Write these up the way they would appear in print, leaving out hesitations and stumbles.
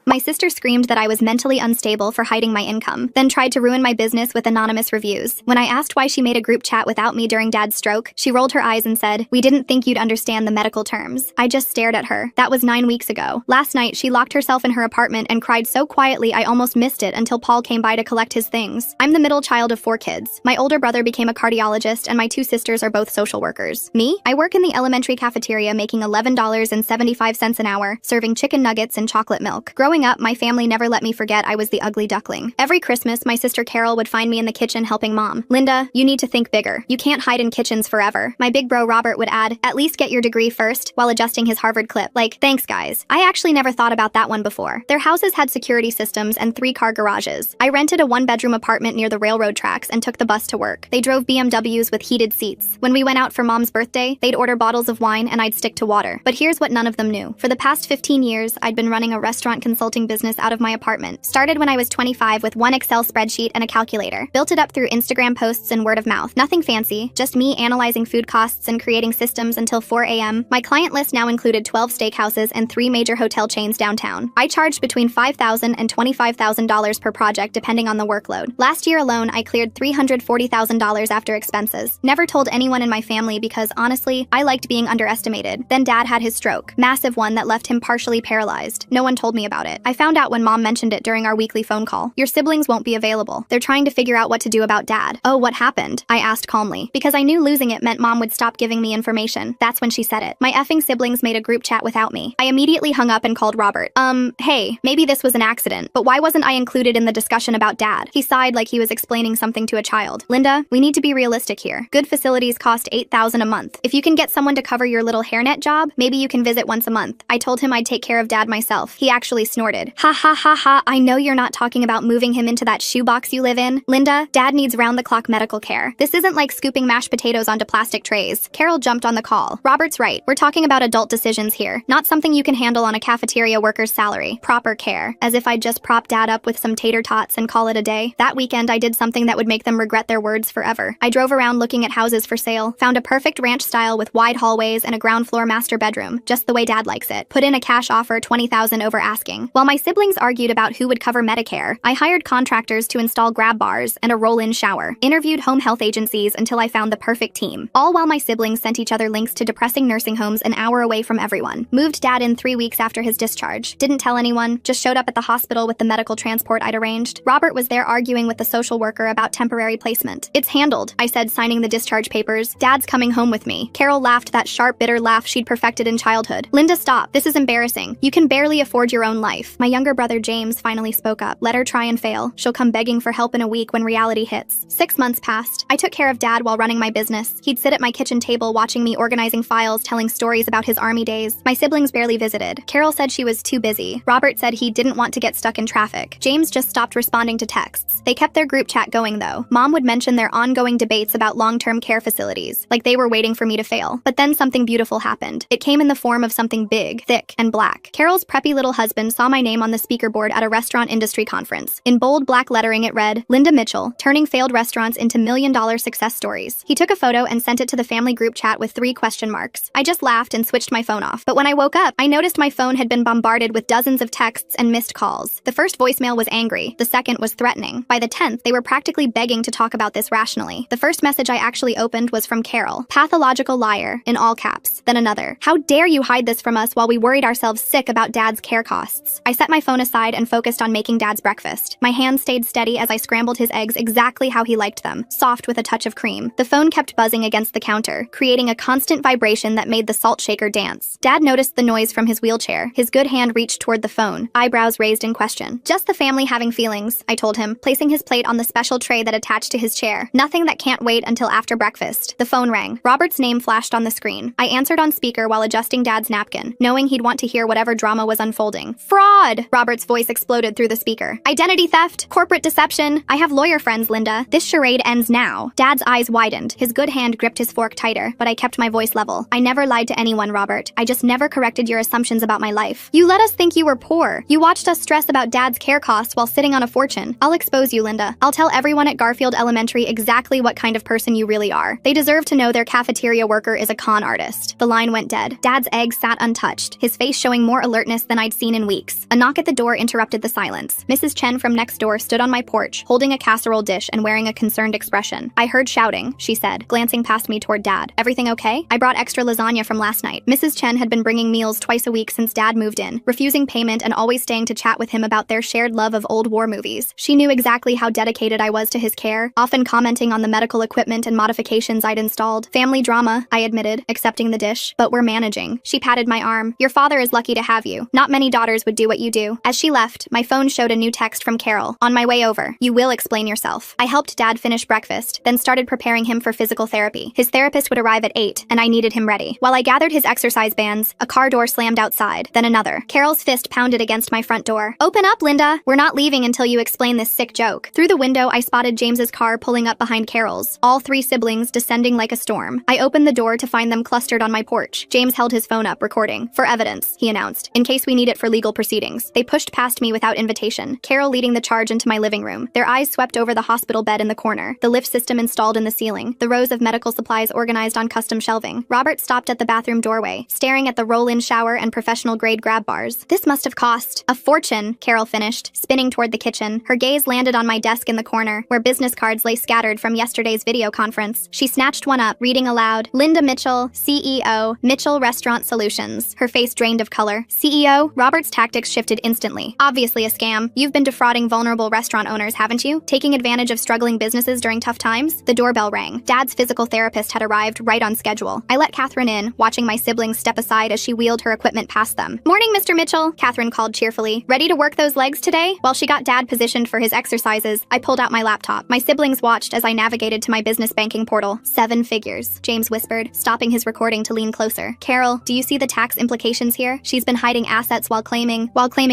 My sister screamed that I was mentally unstable for hiding my income, then tried to ruin my business with anonymous reviews. When I asked why she made a group chat without me during Dad's stroke, she rolled her eyes and said, "We didn't think you'd understand the medical terms." I just stared at her. That was 9 weeks ago. Last night, she locked herself in her apartment and cried so quietly I almost missed it until Paul came by to collect his things. I'm the middle child of 4 kids. My older brother became a cardiologist and my 2 sisters are both social workers. Me? I work in the elementary cafeteria making $11.75 an hour, serving chicken nuggets and chocolate milk. Growing up, my family never let me forget I was the ugly duckling. Every Christmas, my sister Carol would find me in the kitchen helping Mom. "Linda, you need to think bigger. You can't hide in kitchens forever." My big bro Robert would add, "At least get your degree first," while adjusting his Harvard clip. Like, thanks guys. I actually never thought about that one before. Their houses had security systems and 3-car garages. I rented a 1-bedroom apartment near the railroad tracks and took the bus to work. They drove BMWs with heated seats. When we went out for Mom's birthday, they'd order bottles of wine and I'd stick to water. But here's what none of them knew. For the past 15 years, I'd been running a restaurant consulting business out of my apartment. Started when I was 25 with one Excel spreadsheet and a calculator. Built it up through Instagram posts and word of mouth. Nothing fancy, just me analyzing food costs and creating systems until 4 a.m. My client list now included 12 steakhouses and 3 major hotel chains downtown. I charged between $5,000 and $25,000 per project depending on the workload. Last year alone, I cleared $340,000 after expenses. Never told anyone in my family because, honestly, I liked being underestimated. Then Dad had his stroke. Massive one that left him partially paralyzed. No one told me about it. I found out when Mom mentioned it during our weekly phone call. "Your siblings won't be available. They're trying to figure out what to do about Dad." "Oh, what happened?" I asked calmly, because I knew losing it meant Mom would stop giving me information. That's when she said it. "My effing siblings made a group chat without me." I immediately hung up and called Robert. Hey, maybe this was an accident, but why wasn't I included in the discussion about Dad?" He sighed like he was explaining something to a child. "Linda, we need to be realistic here. Good facilities cost $8,000 a month. If you can get someone to cover your little hairnet job, maybe you can visit once a month." I told him I'd take care of Dad myself. He actually snorted. "Ha ha ha ha, I know you're not talking about moving him into that shoebox you live in. Linda, Dad needs round-the-clock medical care. This isn't like scooping mashed potatoes onto plastic trays." Carol jumped on the call. "Robert's right. We're talking about adult decisions here, not something you can handle on a cafeteria worker's salary. Proper care." As if I'd just prop Dad up with some tater tots and call it a day. That weekend, I did something that would make them regret their words forever. I drove around looking at houses for sale, found a perfect ranch style with wide hallways and a ground floor master bedroom, just the way Dad likes it. Put in a cash offer, $20,000 over asking. While my siblings argued about who would cover Medicare, I hired contractors to install grab bars and a roll-in shower. Interviewed home health agencies until I found the perfect team. All while my siblings sent each other links to depressing nursing homes an hour away from everyone. Moved Dad in 3 weeks after his discharge. Didn't tell anyone, just showed up at the hospital with the medical transport I'd arranged. Robert was there arguing with the social worker about temporary placement. "It's handled," I said, signing the discharge papers. "Dad's coming home with me." Carol laughed that sharp, bitter laugh she'd perfected in childhood. "Linda, stop. This is embarrassing. You can barely afford your own life." My younger brother James finally spoke up. "Let her try and fail. She'll come begging for help in a week when reality hits." 6 months passed. I took care of Dad while running my business. He'd sit at my kitchen table watching me organizing files, telling stories about his army days. My siblings barely visited. Carol said she was too busy. Robert said he didn't want to get stuck in traffic. James just stopped responding to texts. They kept their group chat going though. Mom would mention their ongoing debates about long-term care facilities, like they were waiting for me to fail. But then something beautiful happened. It came in the form of something big, thick, and black. Carol's preppy little husband saw my name on the speaker board at a restaurant industry conference. In bold black lettering it read, "Linda Mitchell, turning failed restaurants into million-dollar success stories." He took a photo and sent it to the family group chat with 3 question marks. I just laughed and switched my phone off. But when I woke up, I noticed my phone had been bombarded with dozens of texts and missed calls. The first voicemail was angry. The second was threatening. By the 10th, they were practically begging to talk about this rationally. The first message I actually opened was from Carol. "Pathological liar," in all caps. Then another. "How dare you hide this from us while we worried ourselves sick about Dad's care costs." I set my phone aside and focused on making Dad's breakfast. My hand stayed steady as I scrambled his eggs exactly how he liked them, soft with a touch of cream. The phone kept buzzing against the counter, creating a constant vibration that made the salt shaker dance. Dad noticed the noise from his wheelchair. His good hand reached toward the phone, eyebrows raised in question. "Just the family having feelings," I told him, placing his plate on the special tray that attached to his chair. "Nothing that can't wait until after breakfast." The phone rang. Robert's name flashed on the screen. I answered on speaker while adjusting Dad's napkin, knowing he'd want to hear whatever drama was unfolding. "Fraud!" Robert's voice exploded through the speaker. "Identity theft! Corporate deception! I have lawyer friends, Linda. This charade ends now." Dad's eyes widened. His good hand gripped his fork tighter, but I kept my voice level. "I never lied to anyone, Robert. I just never corrected your assumptions about my life. You let us think you were poor. You watched us stress about Dad's care costs while sitting on a fortune. I'll expose you, Linda. I'll tell everyone at Garfield Elementary exactly what kind of person you really are. They deserve to know their cafeteria worker is a con artist." The line went dead. Dad's egg sat untouched, his face showing more alertness than I'd seen in weeks. weeks. A knock at the door interrupted the silence. Mrs. Chen from next door stood on my porch, holding a casserole dish and wearing a concerned expression. "I heard shouting," she said, glancing past me toward Dad. "Everything okay? I brought extra lasagna from last night." Mrs. Chen had been bringing meals twice a week since Dad moved in, refusing payment and always staying to chat with him about their shared love of old war movies. She knew exactly how dedicated I was to his care, often commenting on the medical equipment and modifications I'd installed. "Family drama," I admitted, accepting the dish, "but we're managing." She patted my arm. "Your father is lucky to have you. Not many daughters would do what you do." As she left, my phone showed a new text from Carol. "On my way over. You will explain yourself." I helped Dad finish breakfast, then started preparing him for physical therapy. His therapist would arrive at 8, and I needed him ready. While I gathered his exercise bands, a car door slammed outside, then another. Carol's fist pounded against my front door. "Open up, Linda! We're not leaving until you explain this sick joke." Through the window, I spotted James's car pulling up behind Carol's, all three siblings descending like a storm. I opened the door to find them clustered on my porch. James held his phone up, recording. "For evidence," he announced, "in case we need it for legal proceedings." They pushed past me without invitation, Carol leading the charge into my living room. Their eyes swept over the hospital bed in the corner, the lift system installed in the ceiling, the rows of medical supplies organized on custom shelving. Robert stopped at the bathroom doorway, staring at the roll-in shower and professional-grade grab bars. "This must have cost a fortune," Carol finished, spinning toward the kitchen. Her gaze landed on my desk in the corner, where business cards lay scattered from yesterday's video conference. She snatched one up, reading aloud, "Linda Mitchell, CEO, Mitchell Restaurant Solutions." Her face drained of color. "CEO?" Robert's tactics shifted instantly. "Obviously a scam. You've been defrauding vulnerable restaurant owners, haven't you? Taking advantage of struggling businesses during tough times?" The doorbell rang. Dad's physical therapist had arrived right on schedule. I let Catherine in, watching my siblings step aside as she wheeled her equipment past them. "Morning, Mr. Mitchell," Catherine called cheerfully. "Ready to work those legs today?" While she got Dad positioned for his exercises, I pulled out my laptop. My siblings watched as I navigated to my business banking portal. 7 figures, James whispered, stopping his recording to lean closer. "Carol, do you see the tax implications here? She's been hiding assets while claiming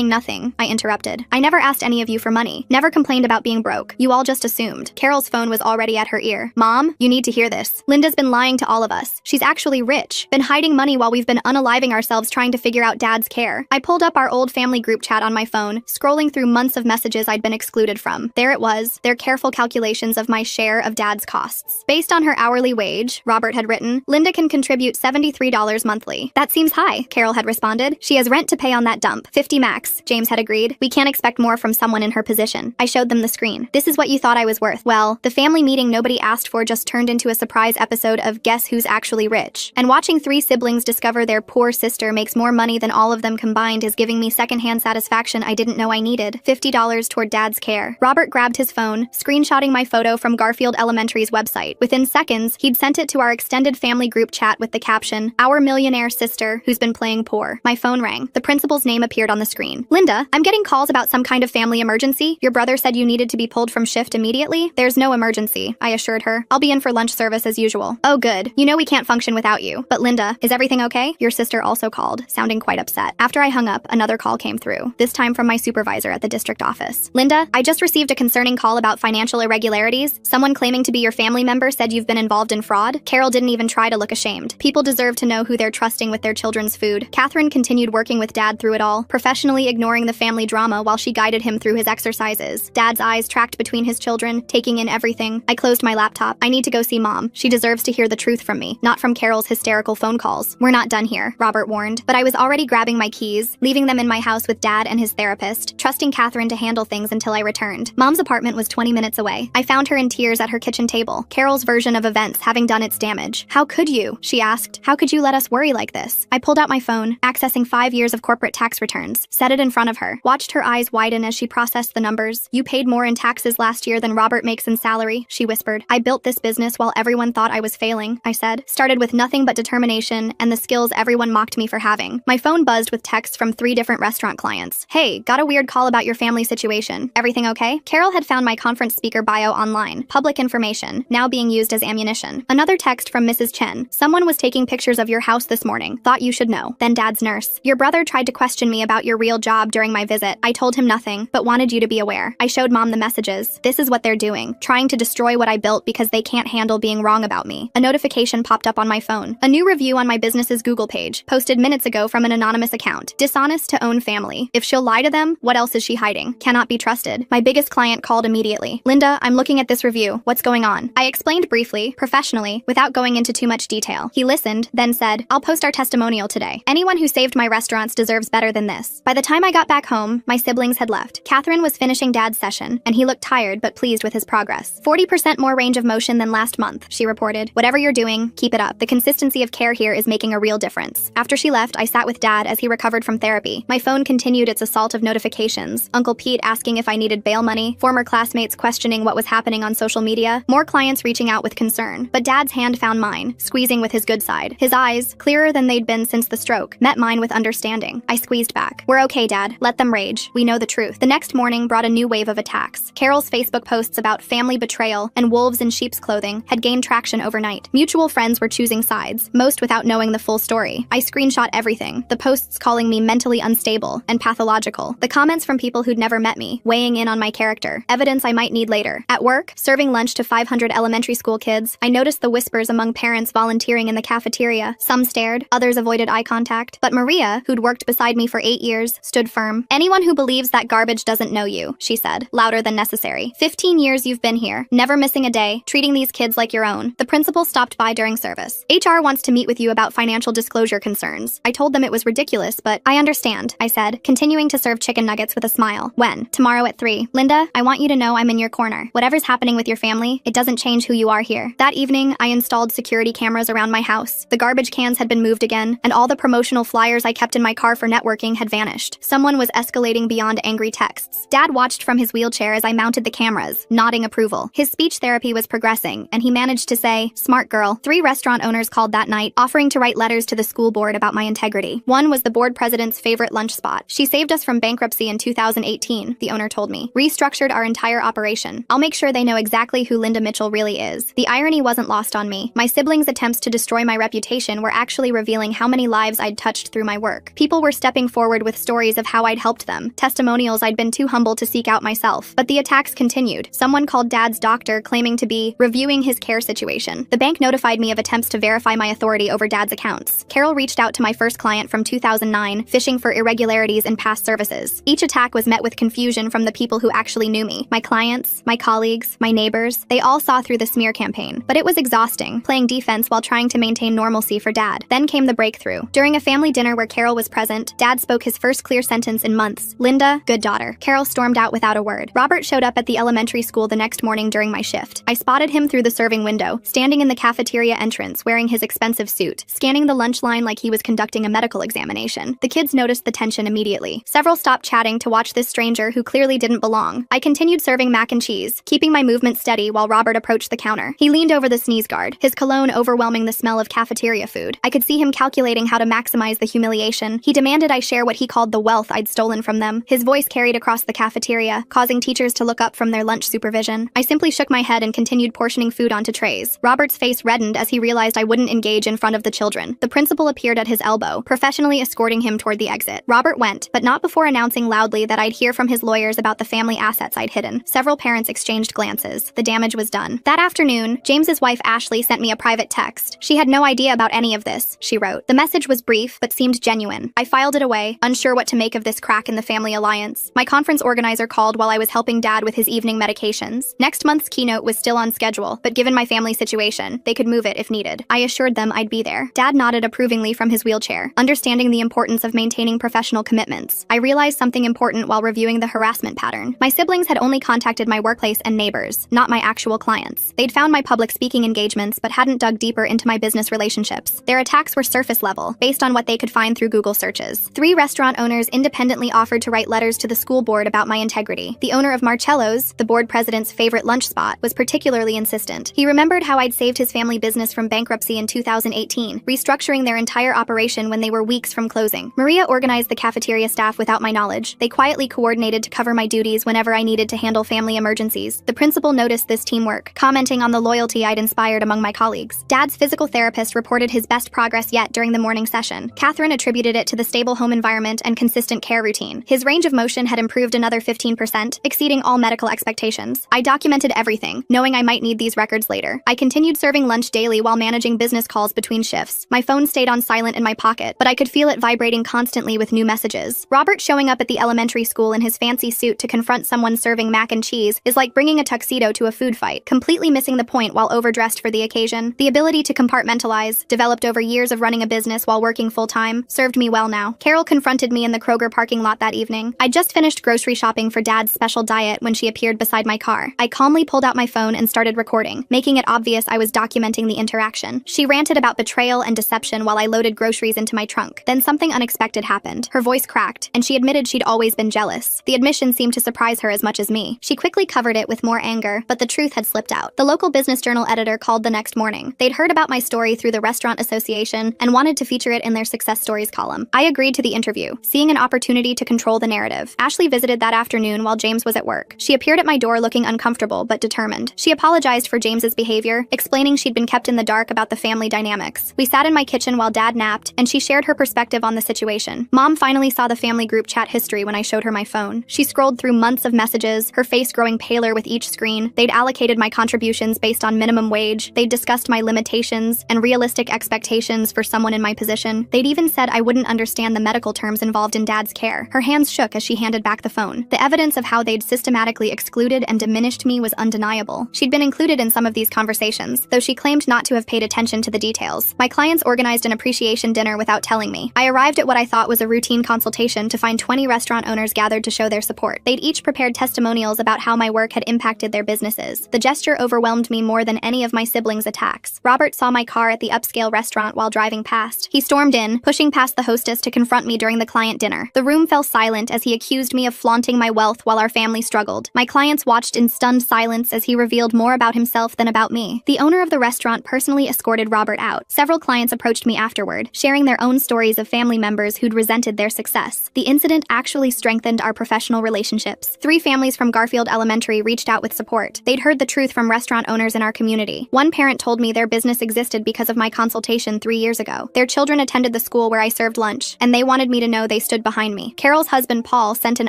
nothing," I interrupted. "I never asked any of you for money. Never complained about being broke. You all just assumed." Carol's phone was already at her ear. "Mom, you need to hear this. Linda's been lying to all of us. She's actually rich. Been hiding money while we've been unaliving ourselves trying to figure out Dad's care." I pulled up our old family group chat on my phone, scrolling through months of messages I'd been excluded from. There it was, their careful calculations of my share of Dad's costs. Based on her hourly wage, Robert had written, "Linda can contribute $73 monthly." "That seems high," Carol had responded. "She has rent to pay on that dump. 50 max," James had agreed. "We can't expect more from someone in her position." I showed them the screen. "This is what you thought I was worth." Well, the family meeting nobody asked for just turned into a surprise episode of Guess Who's Actually Rich. And watching 3 siblings discover their poor sister makes more money than all of them combined is giving me secondhand satisfaction I didn't know I needed. $50 toward Dad's care. Robert grabbed his phone, screenshotting my photo from Garfield Elementary's website. Within seconds, he'd sent it to our extended family group chat with the caption, "Our millionaire sister who's been playing poor." My phone rang. The principal's name appeared on the screen. "Linda, I'm getting calls about some kind of family emergency. Your brother said you needed to be pulled from shift immediately." "There's no emergency," I assured her. "I'll be in for lunch service as usual." "Oh good. You know we can't function without you." "But Linda, is everything okay?" Your sister also called, sounding quite upset. After I hung up, another call came through, this time from my supervisor at the district office. "Linda, I just received a concerning call about financial irregularities. Someone claiming to be your family member said you've been involved in fraud." Carol didn't even try to look ashamed. People deserve to know who they're trusting with their children's food. Catherine continued working with Dad through it all, professionally ignoring the family drama while she guided him through his exercises. Dad's eyes tracked between his children, taking in everything. I closed my laptop. "I need to go see Mom. She deserves to hear the truth from me, not from Carol's hysterical phone calls." "We're not done here," Robert warned, but I was already grabbing my keys, leaving them in my house with Dad and his therapist, trusting Catherine to handle things until I returned. Mom's apartment was 20 minutes away. I found her in tears at her kitchen table, Carol's version of events having done its damage. "How could you?" she asked. "How could you let us worry like this?" I pulled out my phone, accessing 5 years of corporate tax returns, set it in front of her, watched her eyes widen as she processed the numbers. "You paid more in taxes last year than Robert makes in salary," she whispered. "I built this business while everyone thought I was failing," I said. "Started with nothing but determination and the skills everyone mocked me for having." My phone buzzed with texts from 3 different restaurant clients. "Hey, got a weird call about your family situation. Everything okay?" Carol had found my conference speaker bio online. Public information, now being used as ammunition. Another text from Mrs. Chen. "Someone was taking pictures of your house this morning. Thought you should know." Then Dad's nurse. "Your brother tried to question me about your real job during my visit. I told him nothing, but wanted you to be aware." I showed Mom the messages. "This is what they're doing. Trying to destroy what I built because they can't handle being wrong about me." A notification popped up on my phone. A new review on my business's Google page, posted minutes ago from an anonymous account. "Dishonest to own family. If she'll lie to them, what else is she hiding? Cannot be trusted." My biggest client called immediately. "Linda, I'm looking at this review. What's going on?" I explained briefly, professionally, without going into too much detail. He listened, then said, "I'll post our testimonial today. Anyone who saved my restaurants deserves better than this." progress. By the time I got back home, my siblings had left. Catherine was finishing Dad's session, and he looked tired but pleased with his progress. 40% more range of motion than last month, she reported. Whatever you're doing, keep it up. The consistency of care here is making a real difference. After she left, I sat with Dad as he recovered from therapy. My phone continued its assault of notifications. Uncle Pete asking if I needed bail money, former classmates questioning what was happening on social media, more clients reaching out with concern. But Dad's hand found mine, squeezing with his good side. His eyes, clearer than they'd been since the stroke, met mine with understanding. I squeezed back. We're okay, Dad. Let them rage. We know the truth. The next morning brought a new wave of attacks. Carol's Facebook posts about family betrayal and wolves in sheep's clothing had gained traction overnight. Mutual friends were choosing sides, most without knowing the full story. I screenshot everything, the posts calling me mentally unstable and pathological, the comments from people who'd never met me, weighing in on my character, evidence I might need later. At work, serving lunch to 500 elementary school kids, I noticed the whispers among parents volunteering in the cafeteria. Some stared, others avoided eye contact. But Maria, who'd worked beside me for 8 years, stood firm. Anyone who believes that garbage doesn't know you, she said, louder than necessary. 15 years you've been here, never missing a day, treating these kids like your own. The principal stopped by during service. HR wants to meet with you about financial disclosure concerns. I told them it was ridiculous, but I understand, I said, continuing to serve chicken nuggets with a smile. When? Tomorrow at 3. Linda, I want you to know I'm in your corner. Whatever's happening with your family, it doesn't change who you are here. That evening, I installed security cameras around my house. The garbage cans had been moved again, and all the promotional flyers I kept in my car for networking had vanished. Someone was escalating beyond angry texts. Dad watched from his wheelchair as I mounted the cameras, nodding approval. His speech therapy was progressing, and he managed to say, "Smart girl." 3 restaurant owners called that night, offering to write letters to the school board about my integrity. One was the board president's favorite lunch spot. "She saved us from bankruptcy in 2018, the owner told me. Restructured our entire operation. I'll make sure they know exactly who Linda Mitchell really is." The irony wasn't lost on me. My siblings' attempts to destroy my reputation were actually revealing how many lives I'd touched through my work. People were stepping forward with stories of how I'd helped them, testimonials I'd been too humble to seek out myself. But the attacks continued. Someone called Dad's doctor claiming to be reviewing his care situation. The bank notified me of attempts to verify my authority over Dad's accounts. Carol reached out to my first client from 2009, fishing for irregularities in past services. Each attack was met with confusion from the people who actually knew me. My clients, my colleagues, my neighbors, they all saw through the smear campaign. But it was exhausting, playing defense while trying to maintain normalcy for Dad. Then came the breakthrough. During a family dinner where Carol was present, Dad spoke his first clear sentence in months. "Linda, good daughter." Carol stormed out without a word. Robert showed up at the elementary school the next morning during my shift. I spotted him through the serving window, standing in the cafeteria entrance wearing his expensive suit, scanning the lunch line like he was conducting a medical examination. The kids noticed the tension immediately. Several stopped chatting to watch this stranger who clearly didn't belong. I continued serving mac and cheese, keeping my movement steady while Robert approached the counter. He leaned over the sneeze guard, his cologne overwhelming the smell of cafeteria food. I could see him calculating how to maximize the humiliation. He demanded I share what he called the wealth I'd stolen from them. His voice carried across the cafeteria, causing teachers to look up from their lunch supervision. I simply shook my head and continued portioning food onto trays. Robert's face reddened as he realized I wouldn't engage in front of the children. The principal appeared at his elbow, professionally escorting him toward the exit. Robert went, but not before announcing loudly that I'd hear from his lawyers about the family assets I'd hidden. Several parents exchanged glances. The damage was done. That afternoon, James's wife Ashley sent me a private text. She had no idea about any of this, she wrote. The message was brief, but seemed genuine. I filed it away, unsure what to make of this crack in the family alliance. My conference organizer called while I was helping Dad with his evening medications. Next month's keynote was still on schedule, but given my family situation, they could move it if needed. I assured them I'd be there. Dad nodded approvingly from his wheelchair, understanding the importance of maintaining professional commitments. I realized something important while reviewing the harassment pattern. My siblings had only contacted my workplace and neighbors, not my actual clients. They'd found my public speaking engagements but hadn't dug deeper into my business relationships. Their attacks were surface level, based on what they could find through Google searches. 3 restaurant owners independently offered to write letters to the school board about my integrity. The owner of Marcello's, the board president's favorite lunch spot, was particularly insistent. He remembered how I'd saved his family business from bankruptcy in 2018, restructuring their entire operation when they were weeks from closing. Maria organized the cafeteria staff without my knowledge. They quietly coordinated to cover my duties whenever I needed to handle family emergencies. The principal noticed this teamwork, commenting on the loyalty I'd inspired among my colleagues. Dad's physical therapist reported his best progress yet during the morning session. Catherine attributed it to the stable home environment and consistent care routine. His range of motion had improved another 15%, exceeding all medical expectations. I documented everything, knowing I might need these records later. I continued serving lunch daily while managing business calls between shifts. My phone stayed on silent in my pocket, but I could feel it vibrating constantly with new messages. Robert showing up at the elementary school in his fancy suit to confront someone serving mac and cheese is like bringing a tuxedo to a food fight, completely missing the point while overdressed for the occasion. The ability to compartmentalize, developed over years of running a business while working full-time, served me well now. Carol confronted confronted me in the Kroger parking lot that evening. I'd just finished grocery shopping for Dad's special diet when she appeared beside my car. I calmly pulled out my phone and started recording, making it obvious I was documenting the interaction. She ranted about betrayal and deception while I loaded groceries into my trunk. Then something unexpected happened. Her voice cracked, and she admitted she'd always been jealous. The admission seemed to surprise her as much as me. She quickly covered it with more anger, but the truth had slipped out. The local Business Journal editor called the next morning. They'd heard about my story through the Restaurant Association and wanted to feature it in their success stories column. I agreed to the interview, seeing an opportunity to control the narrative. Ashley visited that afternoon while James was at work. She appeared at my door looking uncomfortable but determined. She apologized for James's behavior, explaining she'd been kept in the dark about the family dynamics. We sat in my kitchen while Dad napped, and she shared her perspective on the situation. Mom finally saw the family group chat history when I showed her my phone. She scrolled through months of messages, her face growing paler with each screen. They'd allocated my contributions based on minimum wage. They'd discussed my limitations and realistic expectations for someone in my position. They'd even said I wouldn't understand the medical terms involved in Dad's care. Her hands shook as she handed back the phone. The evidence of how they'd systematically excluded and diminished me was undeniable. She'd been included in some of these conversations, though she claimed not to have paid attention to the details. My clients organized an appreciation dinner without telling me. I arrived at what I thought was a routine consultation to find 20 restaurant owners gathered to show their support. They'd each prepared testimonials about how my work had impacted their businesses. The gesture overwhelmed me more than any of my siblings' attacks. Robert saw my car at the upscale restaurant while driving past. He stormed in, pushing past the hostess to confront me during the client dinner. The room fell silent as he accused me of flaunting my wealth while our family struggled. My clients watched in stunned silence as he revealed more about himself than about me. The owner of the restaurant personally escorted Robert out. Several clients approached me afterward, sharing their own stories of family members who'd resented their success. The incident actually strengthened our professional relationships. 3 families from Garfield Elementary reached out with support. They'd heard the truth from restaurant owners in our community. One parent told me their business existed because of my consultation 3 years ago. Their children attended the school where I served lunch, and they wanted me to know they stood behind me. Carol's husband, Paul, sent an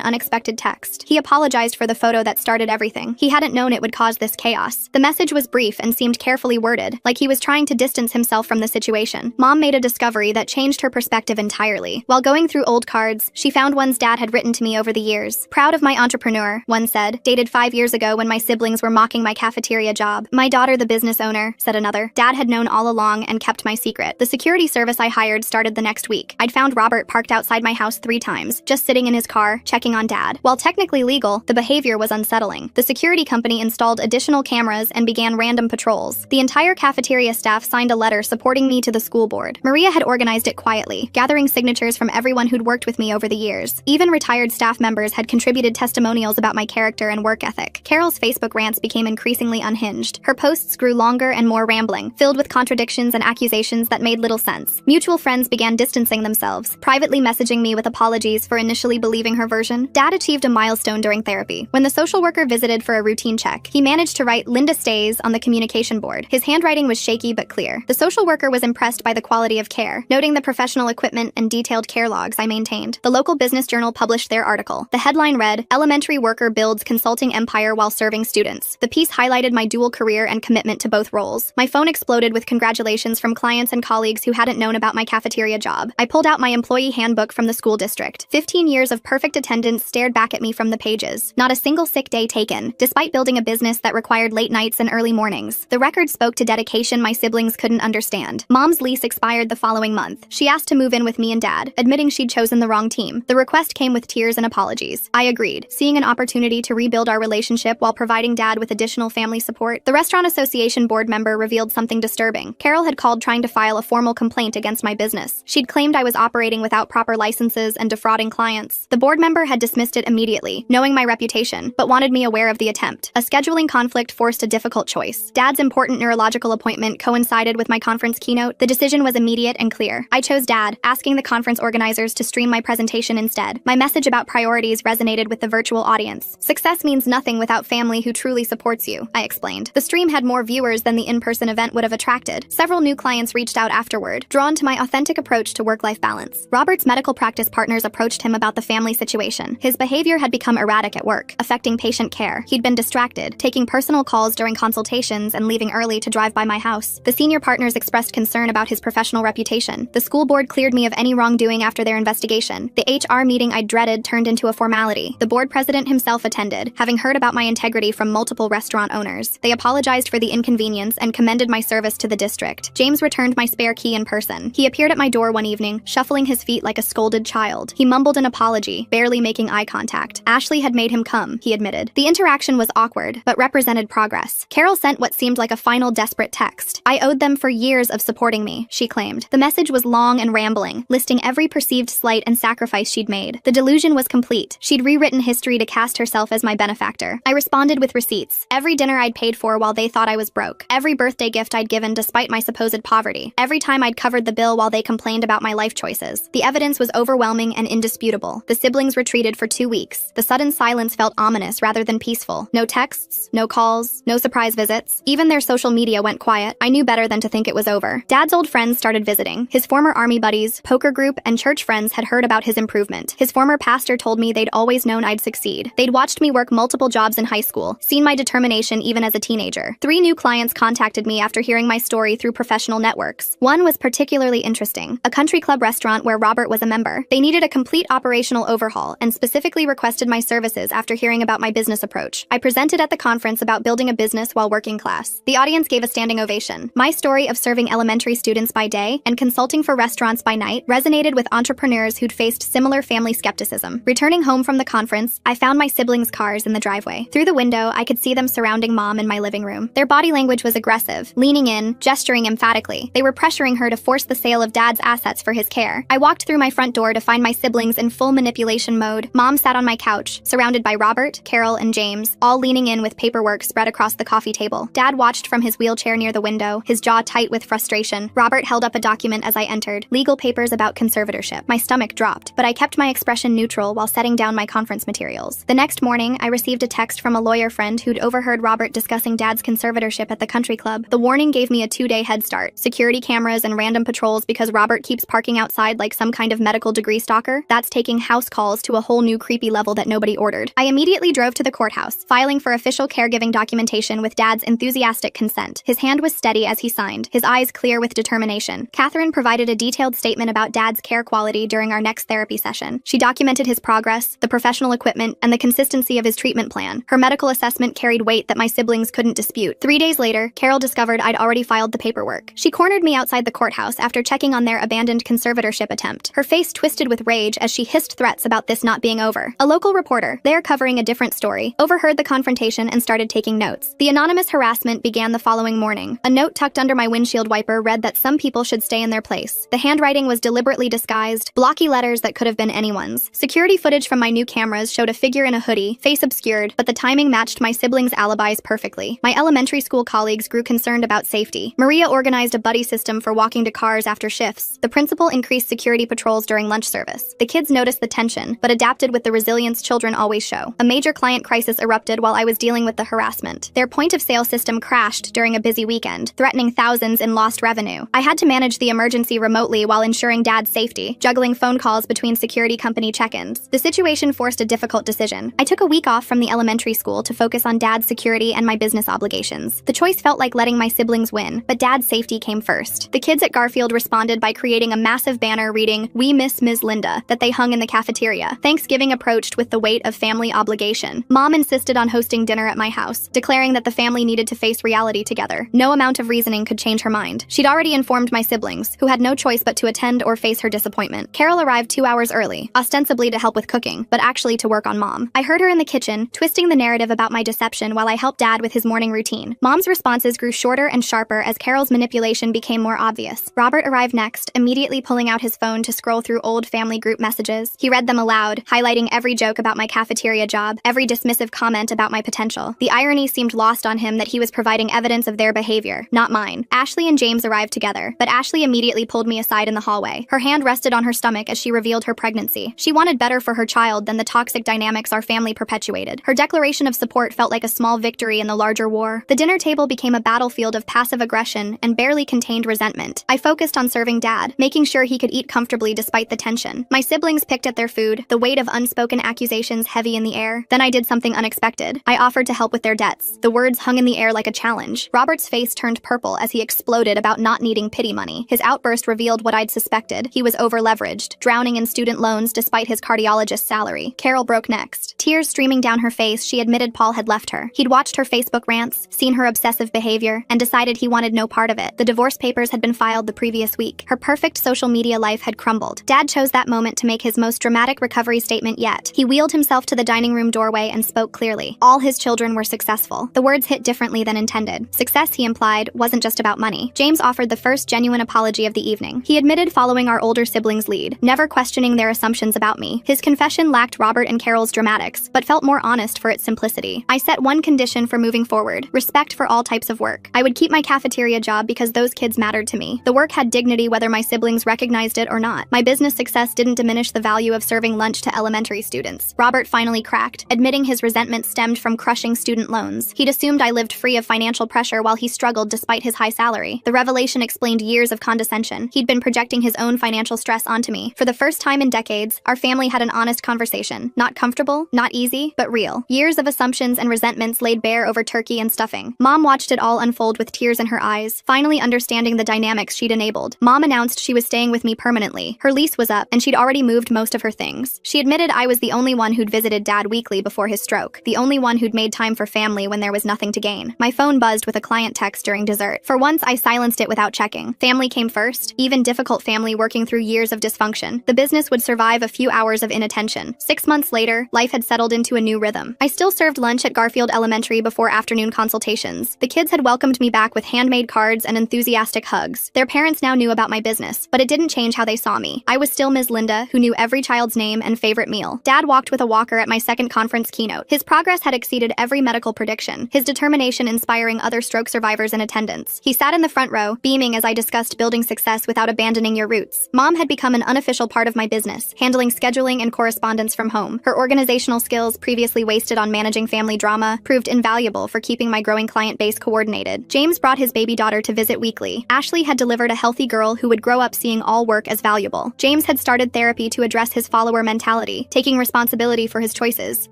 unexpected text. He apologized for the photo that started everything. He hadn't known it would cause this chaos. The message was brief and seemed carefully worded, like he was trying to distance himself from the situation. Mom made a discovery that changed her perspective entirely. While going through old cards, she found ones Dad had written to me over the years. "Proud of my entrepreneur," one said, dated 5 years ago when my siblings were mocking my cafeteria job. "My daughter, the business owner," said another. Dad had known all along and kept my secret. The security service I hired started the next week. I'd found Robert parked outside my house 3 times, just sitting in his car, checking on Dad. While technically legal, the behavior was unsettling. The security company installed additional cameras and began random patrols. The entire cafeteria staff signed a letter supporting me to the school board. Maria had organized it quietly, gathering signatures from everyone who'd worked with me over the years. Even retired staff members had contributed testimonials about my character and work ethic. Carol's Facebook rants became increasingly unhinged. Her posts grew longer and more rambling, filled with contradictions and accusations that made little sense. Mutual friends began distancing themselves, privately messaging me with apologies for initially believing her version. Dad achieved a milestone during therapy. When the social worker visited for a routine check, he managed to write "Linda stays" on the communication board. His handwriting was shaky but clear. The social worker was impressed by the quality of care, noting the professional equipment and detailed care logs I maintained. The local Business Journal published their article. The headline read, "Elementary Worker Builds Consulting Empire While Serving Students." The piece highlighted my dual career and commitment to both roles. My phone exploded with congratulations from clients and colleagues who hadn't known about my cafeteria job. I pulled out my employee handbook from the school district. 15 years of perfect attendance stared back at me from the pages. Not a single sick day taken, despite building a business that required late nights and early mornings. The record spoke to dedication my siblings couldn't understand. Mom's lease expired the following month. She asked to move in with me and Dad, admitting she'd chosen the wrong team. The request came with tears and apologies. I agreed, seeing an opportunity to rebuild our relationship while providing Dad with additional family support. The Restaurant Association board member revealed something disturbing. Carol had called trying to file a formal complaint against my business. She'd claimed I was operating without proper licenses and defrauding clients. The board member had dismissed it immediately, knowing my reputation, but wanted me aware of the attempt. A scheduling conflict forced a difficult choice. Dad's important neurological appointment coincided with my conference keynote. The decision was immediate and clear. I chose Dad, asking the conference organizers to stream my presentation instead. My message about priorities resonated with the virtual audience. "Success means nothing without family who truly supports you," I explained. The stream had more viewers than the in-person event would have attracted. Several new clients reached out afterward, drawn to my authentic approach to work-life balance. Robert's medical practice partners approached him about the family situation. His behavior had become erratic at work, affecting patient care. He'd been distracted, taking personal calls during consultations and leaving early to drive by my house. The senior partners expressed concern about his professional reputation. The school board cleared me of any wrongdoing after their investigation. The HR meeting I dreaded turned into a formality. The board president himself attended, having heard about my integrity from multiple restaurant owners. They apologized for the inconvenience and commended my service to the district. James returned my spare key in person. He appeared at my door one evening, shuffling his feet like a scolded child. He mumbled an apology, barely making eye contact. Ashley had made him come, he admitted. The interaction was awkward, but represented progress. Carol sent what seemed like a final desperate text. I owed them for years of supporting me, she claimed. The message was long and rambling, listing every perceived slight and sacrifice she'd made. The delusion was complete. She'd rewritten history to cast herself as my benefactor. I responded with receipts. Every dinner I'd paid for while they thought I was broke. Every birthday gift I'd given despite my supposed poverty. Every time I'd covered the bill while they complained about my life choices. The evidence was overwhelming and indisputable. The siblings retreated for 2 weeks. The sudden silence felt ominous rather than peaceful. No texts, no calls, no surprise visits. Even their social media went quiet. I knew better than to think it was over. Dad's old friends started visiting. His former army buddies, poker group, and church friends had heard about his improvement. His former pastor told me they'd always known I'd succeed. They'd watched me work multiple jobs in high school, seen my determination even as a teenager. 3 new clients contacted me after hearing my story through professional networks. One was particularly interesting, a country club restaurant where Robert was a member. They needed a complete operational overhaul and specifically requested my services after hearing about my business approach. I presented at the conference about building a business while working class. The audience gave a standing ovation. My story of serving elementary students by day and consulting for restaurants by night resonated with entrepreneurs who'd faced similar family skepticism. Returning home from the conference, I found my siblings' cars in the driveway. Through the window, I could see them surrounding Mom in my living room. Their body language was aggressive, leaning in, gesturing emphatically. They were pressuring her to force the sale of Dad's assets for his care. I walked through my front door to find my siblings in full manipulation mode. Mom sat on my couch, surrounded by Robert, Carol, and James, all leaning in with paperwork spread across the coffee table. Dad watched from his wheelchair near the window, his jaw tight with frustration. Robert held up a document as I entered, legal papers about conservatorship. My stomach dropped, but I kept my expression neutral while setting down my conference materials. The next morning, I received a text from a lawyer friend who'd overheard Robert discussing Dad's conservatorship at the country club. The warning gave me a 2-day head start. Security cameras and random patrols because Robert keeps parking outside like some kind of medical degree stalker. That's taking house calls to a whole new creepy level that nobody ordered. I immediately drove to the courthouse, filing for official caregiving documentation with Dad's enthusiastic consent. His hand was steady as he signed, his eyes clear with determination. Catherine provided a detailed statement about Dad's care quality during our next therapy session. She documented his progress, the professional equipment, and the consistency of his treatment plan. Her medical assessment carried weight that my siblings couldn't dispute. 3 days later, Carol discovered I'd already filed the paperwork. She cornered me outside the courthouse after checking on their abandoned conservatorship attempt. Her face twisted with rage as she hissed threats about this not being over. A local reporter, there covering a different story, overheard the confrontation and started taking notes. The anonymous harassment began the following morning. A note tucked under my windshield wiper read that some people should stay in their place. The handwriting was deliberately disguised, blocky letters that could have been anyone's. Security footage from my new cameras showed a figure in a hoodie, face obscured, but the timing matched my siblings' alibis perfectly. My elementary school colleagues grew concerned about safety. Maria organized a buddy system for walking to cars after shifts. The principal increased security patrols during lunch service. The kids noticed the tension, but adapted with the resilience children always show. A major client crisis erupted while I was dealing with the harassment. Their point-of-sale system crashed during a busy weekend, threatening thousands in lost revenue. I had to manage the emergency remotely while ensuring Dad's safety, juggling phone calls between security company check-ins. The situation forced a difficult decision. I took a week off from the elementary school to focus on Dad's security and my business obligations. The choice felt like letting my siblings win, but Dad's safety came first. The kids at Garfield responded by creating a massive banner reading, "We miss Ms. Linda," that they hung in the cafeteria. Thanksgiving approached with the weight of family obligation. Mom insisted on hosting dinner at my house, declaring that the family needed to face reality together. No amount of reasoning could change her mind. She'd already informed my siblings, who had no choice but to attend or face her disappointment. Carol arrived 2 hours early, ostensibly to help with cooking, but actually to work on Mom. I heard her in the kitchen, twisting the narrative about my deception while I helped Dad with his morning routine. Mom's responses grew shorter and sharper as Carol's manipulation became more obvious. Robert arrived next, immediately pulling out his phone to scroll through old family group messages. He read them aloud, highlighting every joke about my cafeteria job, every dismissive comment about my potential. The irony seemed lost on him that he was providing evidence of their behavior, not mine. Ashley and James arrived together, but Ashley immediately pulled me aside in the hallway. Her hand rested on her stomach as she revealed her pregnancy. She wanted better for her child than the toxic dynamics our family perpetuated. Her declaration of support felt like a small victory in the larger war. The dinner table became a battlefield of passive aggression and barely contained resentment. I focused on serving Dad, making sure he could eat comfortably despite the tension. My siblings picked at their food, the weight of unspoken accusations heavy in the air. Then I did something unexpected. I offered to help with their debts. The words hung in the air like a challenge. Robert's face turned purple as he exploded about not needing pity money. His outburst revealed what I'd suspected. He was over-leveraged, drowning in student loans despite his cardiologist's salary. Carol broke next. Tears streaming down her face, she admitted Paul had left her. He'd watched her Facebook rants, seen her obsessive behavior, and decided he wanted no part of it. The divorce papers had been filed the previous week. Her perfect social media life had crumbled. Dad chose that moment to make his most dramatic recovery statement yet. He wheeled himself to the dining room doorway and spoke clearly. All his children were successful. The words hit differently than intended. Success, he implied, wasn't just about money. James offered the first genuine apology of the evening. He admitted following our older siblings' lead, never questioning their assumptions about me. His confession lacked Robert and Carol's dramatics, but felt more honest for its simplicity. I set one condition for moving forward: respect for all types of work. I would keep my cafeteria job because those kids mattered to me. The work had dignity whether my siblings recognized it or not. My business success didn't diminish the value of serving lunch to elementary students. Robert finally cracked, admitting his resentment stemmed from crushing student loans. He'd assumed I lived free of financial pressure while he struggled despite his high salary. The revelation explained years of condescension. He'd been projecting his own financial stress onto me. For the first time in decades, our family had an honest conversation. Not comfortable, not easy, but real. Years of assumptions and resentments laid bare over turkey and stuffing. Mom watched it all unfold with tears in her eyes, finally understanding the dynamics she'd enabled. Mom announced she was staying with me permanently. Her lease was up, and she'd already moved most of her things. She admitted I was the only one who'd visited Dad weekly before his stroke, the only one who'd made time for family when there was nothing to gain. My phone buzzed with a client text during dessert. For once, I silenced it without checking. Family came first, even difficult family working through years of dysfunction. The business would survive a few hours of inattention. 6 months later, life had settled into a new rhythm. I still served lunch at Garfield Elementary before afternoon consultations. The kids had welcomed me back with handmade cards and enthusiastic hugs. Their parents now knew about my business, but it didn't change how they saw me. I was still Ms. Linda, who knew every child's name and favorite meal. Dad walked with a walker at my second conference keynote. His progress had exceeded every medical prediction, his determination inspiring other stroke survivors in attendance. He sat in the front row, beaming as I discussed building success without abandoning your roots. Mom had become an unofficial part of my business, handling scheduling and correspondence from home. Her organizational skills, previously wasted on managing family drama, proved invaluable for keeping my growing client base coordinated. James brought his baby daughter to visit weekly. Ashley had delivered a healthy girl who would grow up seeing all work as valuable. James had started therapy to address his follower mentality, taking responsibility for his choices.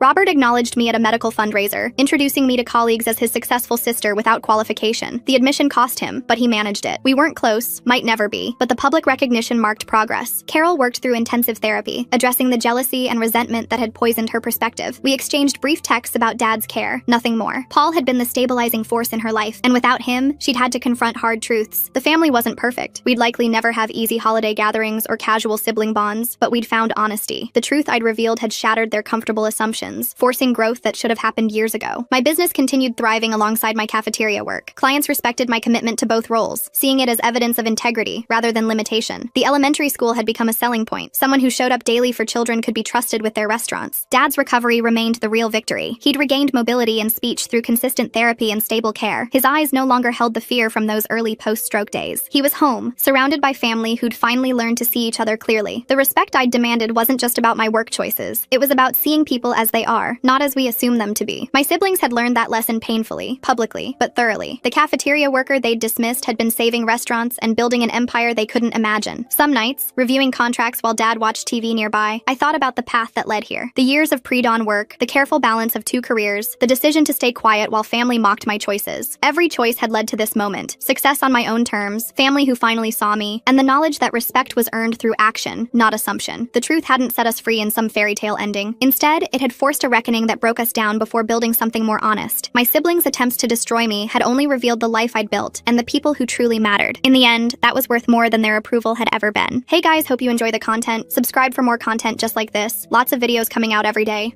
Robert acknowledged me at a medical fundraiser, introducing me to colleagues as his successful sister without qualification. The admission cost him, but he managed it. We weren't close, might never be, but the public recognition marked progress. Carol worked through intensive therapy, addressing the jealousy and resentment that had poisoned her perspective. We exchanged brief texts about Dad's care, nothing more. Paul had been the stabilizing force in her life, and without him, she'd had to confront hard truths. The family wasn't perfect. We'd likely never have easy holiday gatherings or casual sibling bonds, but we'd found honesty. The truth I'd revealed had shattered their comfortable assumptions, forcing growth that should have happened years ago. My business continued thriving alongside my cafeteria work. Clients respected my commitment to both roles, seeing it as evidence of integrity rather than limitation. The elementary school had become a selling point. Someone who showed up daily for children could be trusted with their restaurants. Dad's recovery remained the real victory. He'd regained mobility and speech through consistent therapy and stable care. His eyes no longer held the fear from those early post-stroke days. He was home, surrounded by family who'd finally learned to see each other clearly. The respect I'd demanded wasn't just about my work choices. It was about seeing people as they are, not as we assume them to be. My siblings had learned that lesson painfully, publicly, but thoroughly. The cafeteria worker they'd dismissed had been saving restaurants and building an empire they couldn't imagine. Some nights, reviewing contracts while Dad watched TV nearby, I thought about the path that led here. The years of pre-dawn work, the careful balance of 2 careers, the decision to stay quiet while family mocked my choices. Every choice had led to this moment. Success on my own terms, family who finally saw me, and the knowledge that respect was earned through action, not assumption. The truth hadn't set us free in some fairy tale ending. Instead, it had forced a reckoning that broke us down before building something more honest. My siblings' attempts to destroy me had only revealed the life I'd built and the people who truly mattered. In the end, that was worth more than their approval had ever been. Hey guys, hope you enjoy the content. Subscribe for more content just like this. Lots of videos coming out every day.